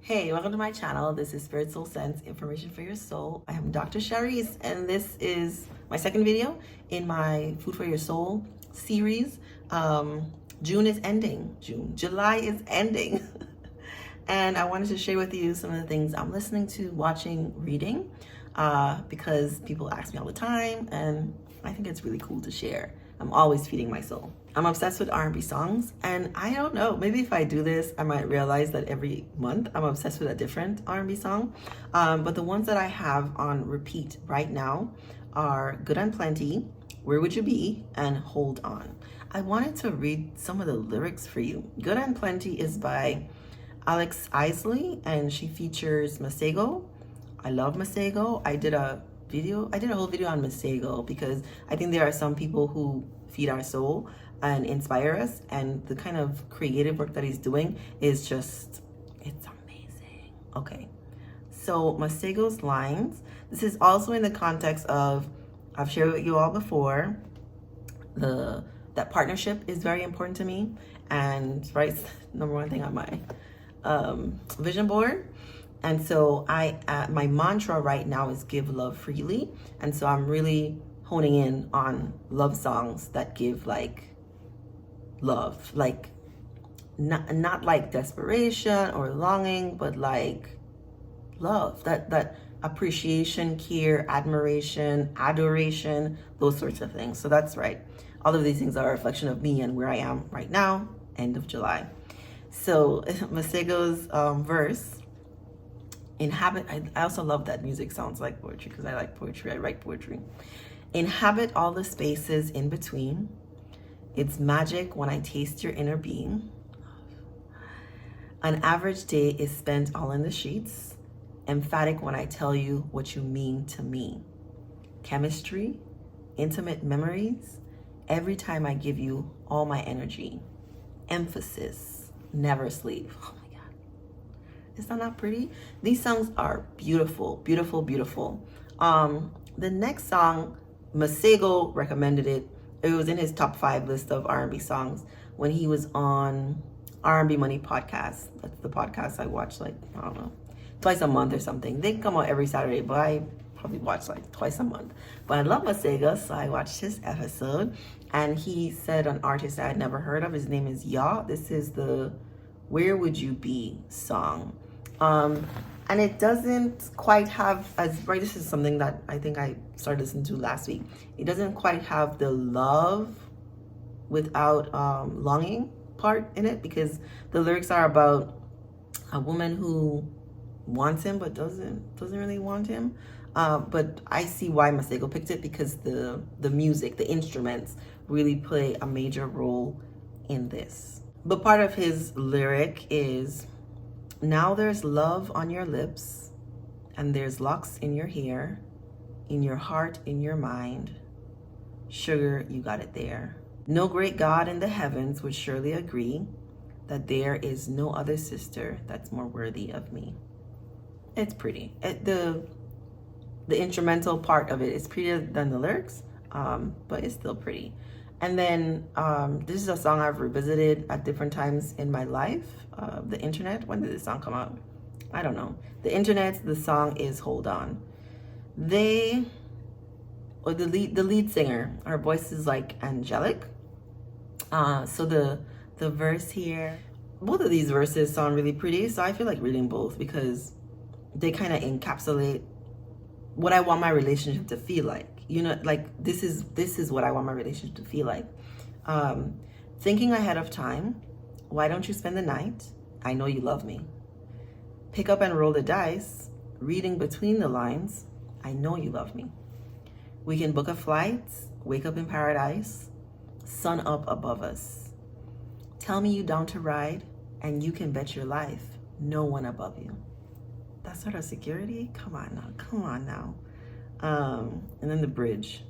Hey, welcome to my channel. This is Spirit Soul Sense, information for your soul. I am Dr. Shareece, and this is my second video in my Food for Your Soul series. June is ending. July is ending. And I wanted to share with you some of the things I'm listening to, watching, reading, because people ask me all the time, and I think it's really cool to share. I'm always feeding my soul. I'm obsessed with R&B songs, and I don't know, maybe if I do this, I might realize that every month I'm obsessed with a different R&B song. But the ones that I have on repeat right now are Good and Plenty, Where Would You Be, and Hold On. I wanted to read some of the lyrics for you. Good and Plenty is by Isley, and she features Masego. I love Masego. I did a whole video on Masego because I think there are some people who feed our soul and inspire us, and the kind of creative work that he's doing is just, it's amazing. Okay, so Masego's lines, this is also in the context of, I've shared with you all before, that partnership is very important to me, and right, number one thing on my vision board. And so my mantra right now is give love freely. And so I'm really honing in on love songs that give like love, like not like desperation or longing, but like love, that appreciation, care, admiration, adoration, those sorts of things. So that's right. All of these things are a reflection of me and where I am right now, end of July. So Masego's verse, inhabit, I also love that music sounds like poetry because I like poetry, I write poetry. Inhabit all the spaces in between. It's magic when I taste your inner being. An average day is spent all in the sheets. Emphatic when I tell you what you mean to me. Chemistry, intimate memories, every time I give you all my energy. Emphasis, never sleep. Oh my God. Is that not pretty? These songs are beautiful, beautiful, beautiful. The next song, Masego recommended it. It was in his top 5 list of R&B songs when he was on R&B Money podcast. That's the podcast I watch, like, I don't know, twice a month or something. They come out every Saturday, but I probably watch like twice a month. But I love Masego, so I watched his episode, and he said an artist I had never heard of. His name is Ya. This is the Where Would You Be song. And it doesn't quite have, right, this is something that I think I started listening to last week. It doesn't quite have the love without longing part in it, because the lyrics are about a woman who wants him but doesn't really want him. But I see why Masego picked it, because the music, the instruments really play a major role in this. But part of his lyric is, now there's love on your lips, and there's locks in your hair, in your heart, in your mind. Sugar, you got it there. No great God in the heavens would surely agree that there is no other sister that's more worthy of me. It's pretty. The instrumental part of it is prettier than the lyrics, but it's still pretty. And then this is a song I've revisited at different times in my life. The internet, when did this song come out? I don't know. The internet, the song is Hold On. The lead singer, her voice is like angelic. So the verse here, both of these verses sound really pretty. So I feel like reading both because they kind of encapsulate what I want my relationship to feel like. You know, like this is what I want my relationship to feel like. Thinking ahead of time. Why don't you spend the night? I know you love me. Pick up and roll the dice. Reading between the lines. I know you love me. We can book a flight. Wake up in paradise. Sun up above us. Tell me you down to ride, and you can bet your life no one above you. That sort of security? Come on now, come on now. And then the bridge.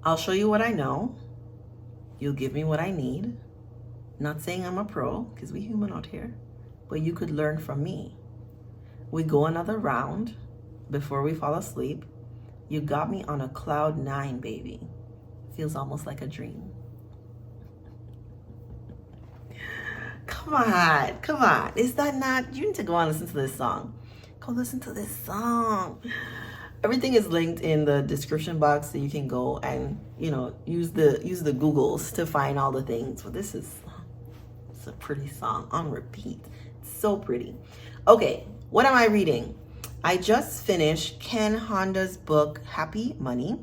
I'll show you what I know. You'll give me what I need. Not saying I'm a pro, because we human out here, but you could learn from me. We go another round before we fall asleep. You got me on a cloud 9, baby. Feels almost like a dream. Come on, come on. Is that not? You need to go and listen to this song. Go listen to this song. Everything is linked in the description box, so you can go and use the Googles to find all the things. But it's a pretty song on repeat. It's so pretty. Okay, what am I reading? I just finished Ken Honda's book, Happy Money.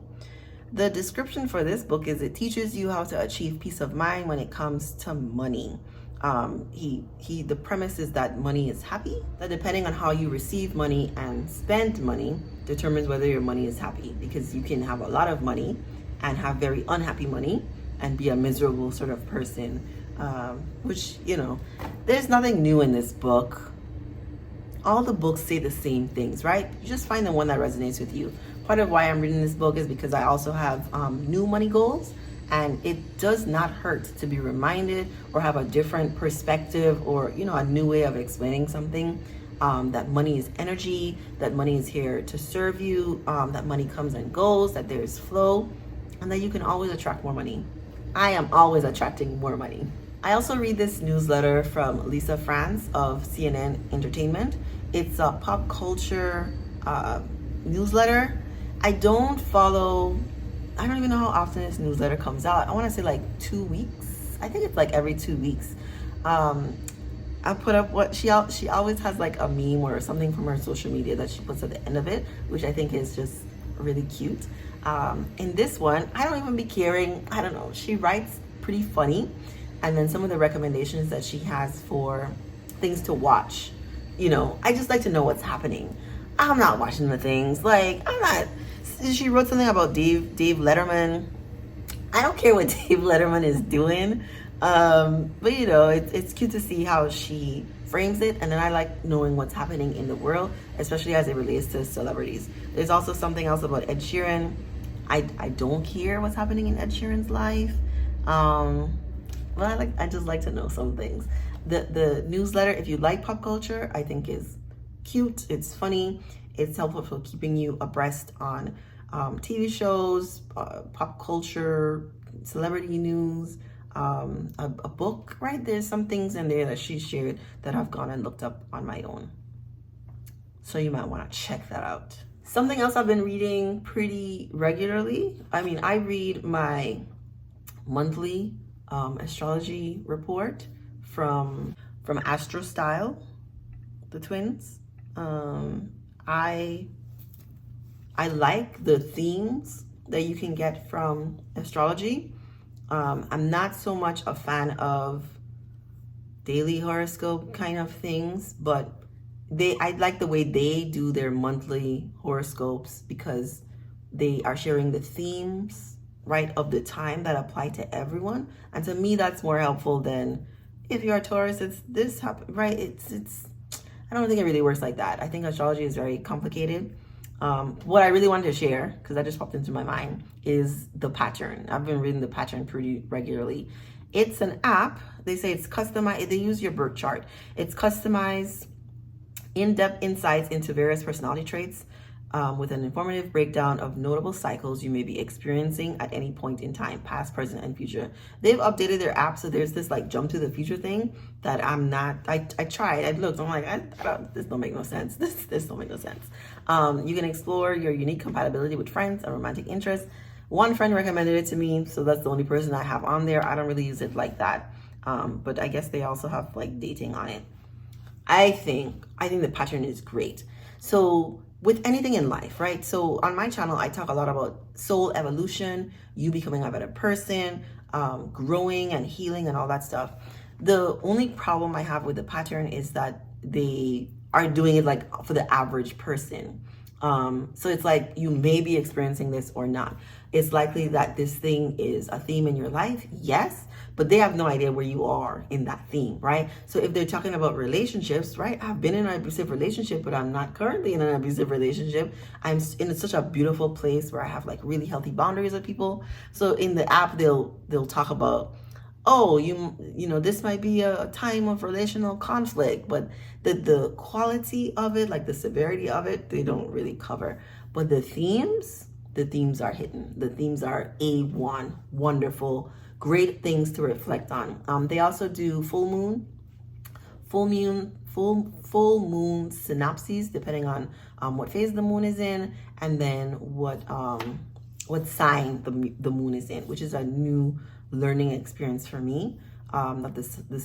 The description for this book is it teaches you how to achieve peace of mind when it comes to money. The premise is that money is happy, that depending on how you receive money and spend money determines whether your money is happy, because you can have a lot of money and have very unhappy money and be a miserable sort of person, which, there's nothing new in this book. All the books say the same things, right? You just find the one that resonates with you. Part of why I'm reading this book is because I also have new money goals, and it does not hurt to be reminded or have a different perspective or, a new way of explaining something. That money is energy, that money is here to serve you, that money comes and goes, that there's flow, and that you can always attract more money. I am always attracting more money. I also read this newsletter from Lisa France of CNN Entertainment. It's a pop culture newsletter. I don't even know how often this newsletter comes out. I want to say like 2 weeks. I think it's like every 2 weeks. I put up what she always has like a meme or something from her social media that she puts at the end of it, which I think is just really cute. In this one, I don't even be caring. I don't know. She writes pretty funny. And then some of the recommendations that she has for things to watch. I just like to know what's happening. I'm not watching the things. She wrote something about Dave Letterman. I don't care what Dave Letterman is doing. But it's cute to see how she frames it. And then I like knowing what's happening in the world, especially as it relates to celebrities. There's also something else about Ed Sheeran. I don't care what's happening in Ed Sheeran's life. But I just like to know some things. The newsletter, if you like pop culture, I think is cute. It's funny. It's helpful for keeping you abreast on TV shows, pop culture, celebrity news, a book, right? There's some things in there that she shared that I've gone and looked up on my own. So you might want to check that out. Something else I've been reading pretty regularly. I read my monthly astrology report from Astrostyle, the twins. I like the themes that you can get from astrology. I'm not so much a fan of daily horoscope kind of things, but I like the way they do their monthly horoscopes because they are sharing the themes, right, of the time that apply to everyone. And to me, that's more helpful than if you're a Taurus, it's this happen, right? I don't think it really works like that. I think astrology is very complicated. What I really wanted to share, because that just popped into my mind, is the pattern. I've been reading the pattern pretty regularly. It's an app. They say it's customized. They use your birth chart. It's customized, in-depth insights into various personality traits with an informative breakdown of notable cycles you may be experiencing at any point in time, past, present, and future. They've updated their app, so there's this like jump to the future thing that I'm not. I tried. I looked. I'm like, this don't make no sense. This don't make no sense. You can explore your unique compatibility with friends and romantic interests. One friend recommended it to me, so that's the only person I have on there. I don't really use it like that, but I guess they also have like dating on it. I think the pattern is great. So with anything in life, right? So on my channel, I talk a lot about soul evolution, you becoming a better person, growing and healing and all that stuff. The only problem I have with the pattern is that they are doing it like for the average person. So it's like you may be experiencing this or not. It's likely that this thing is a theme in your life, yes, but they have no idea where you are in that theme, right? So if they're talking about relationships, right? I've been in an abusive relationship, but I'm not currently in an abusive relationship. I'm in such a beautiful place where I have like really healthy boundaries with people. So in the app, they'll talk about, oh, you know, this might be a time of relational conflict, but the quality of it, like the severity of it, they don't really cover. But the themes are hidden. The themes are A1, wonderful, great things to reflect on. They also do full moon full moon synopses, depending on what phase the moon is in, and then what sign the moon is in, which is a new learning experience for me. That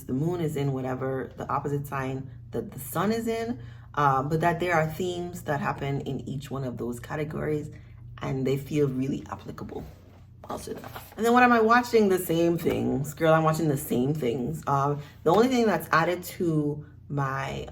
the moon is in whatever the opposite sign that the sun is in, but that there are themes that happen in each one of those categories, and they feel really applicable. Also that. And then what am I watching? The same things, girl. I'm watching the same things. The only thing that's added to my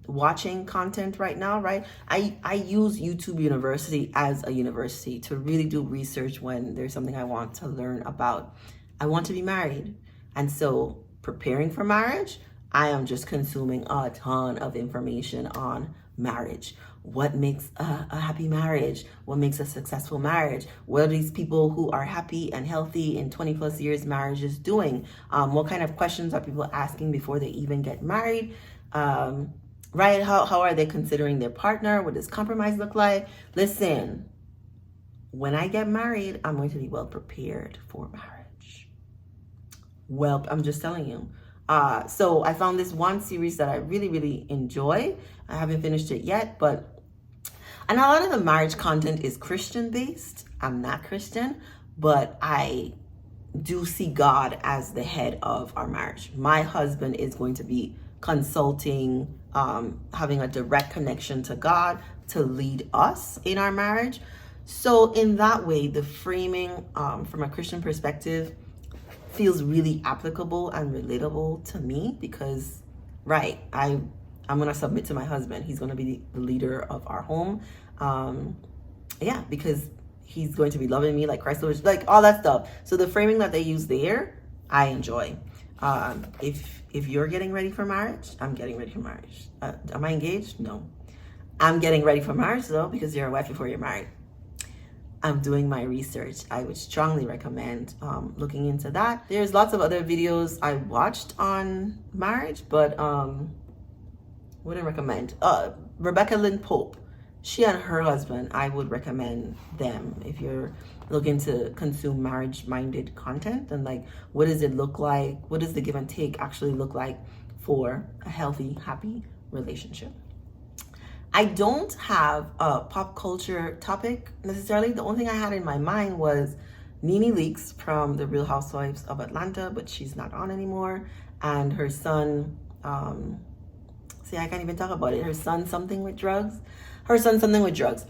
watching content right now, right? I use YouTube University as a university to really do research when there's something I want to learn about. I want to be married, and so preparing for marriage, I am just consuming a ton of information on marriage. What makes a happy marriage? What makes a successful marriage? What are these people who are happy and healthy in 20 plus years marriages doing? What kind of questions are people asking before they even get married? Right? How are they considering their partner? What does compromise look like? Listen, when I get married, I'm going to be well prepared for marriage. Well, I'm just telling you. So I found this one series that I really, really enjoy. I haven't finished it yet, and a lot of the marriage content is Christian based. I'm not Christian, but I do see God as the head of our marriage. My husband is going to be consulting, having a direct connection to God to lead us in our marriage. So in that way, the framing from a Christian perspective feels really applicable and relatable to me because, right, I'm going to submit to my husband. He's going to be the leader of our home. Yeah, because he's going to be loving me like Christ, like all that stuff. So the framing that they use there, I enjoy. If you're getting ready for marriage, I'm getting ready for marriage. Am I engaged? No. I'm getting ready for marriage though, because you're a wife before you're married. I'm doing my research. I would strongly recommend looking into that. There's lots of other videos I watched on marriage, but wouldn't recommend. Rebecca Lynn Pope, she and her husband, I would recommend them if you're looking to consume marriage-minded content. And like, what does it look like? What does the give and take actually look like for a healthy, happy relationship? I don't have a pop culture topic necessarily. The only thing I had in my mind was Nene Leakes from The Real Housewives of Atlanta, but she's not on anymore. And her son, see, I can't even talk about it. Her son something with drugs.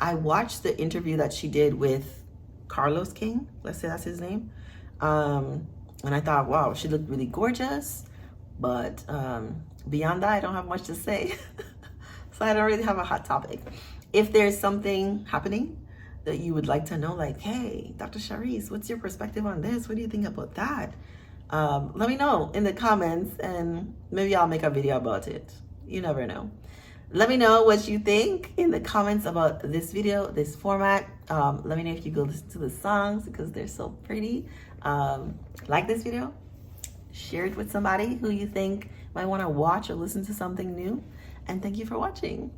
I watched the interview that she did with Carlos King. Let's say that's his name. And I thought, wow, she looked really gorgeous. But beyond that, I don't have much to say. So I don't really have a hot topic. If there's something happening that you would like to know, like, hey, Dr. Shareece, what's your perspective on this? What do you think about that? Let me know in the comments and maybe I'll make a video about it. You never know. Let me know what you think in the comments about this video, this format. Let me know if you go listen to the songs because they're so pretty. Like this video, share it with somebody who you think might want to watch or listen to something new. And thank you for watching.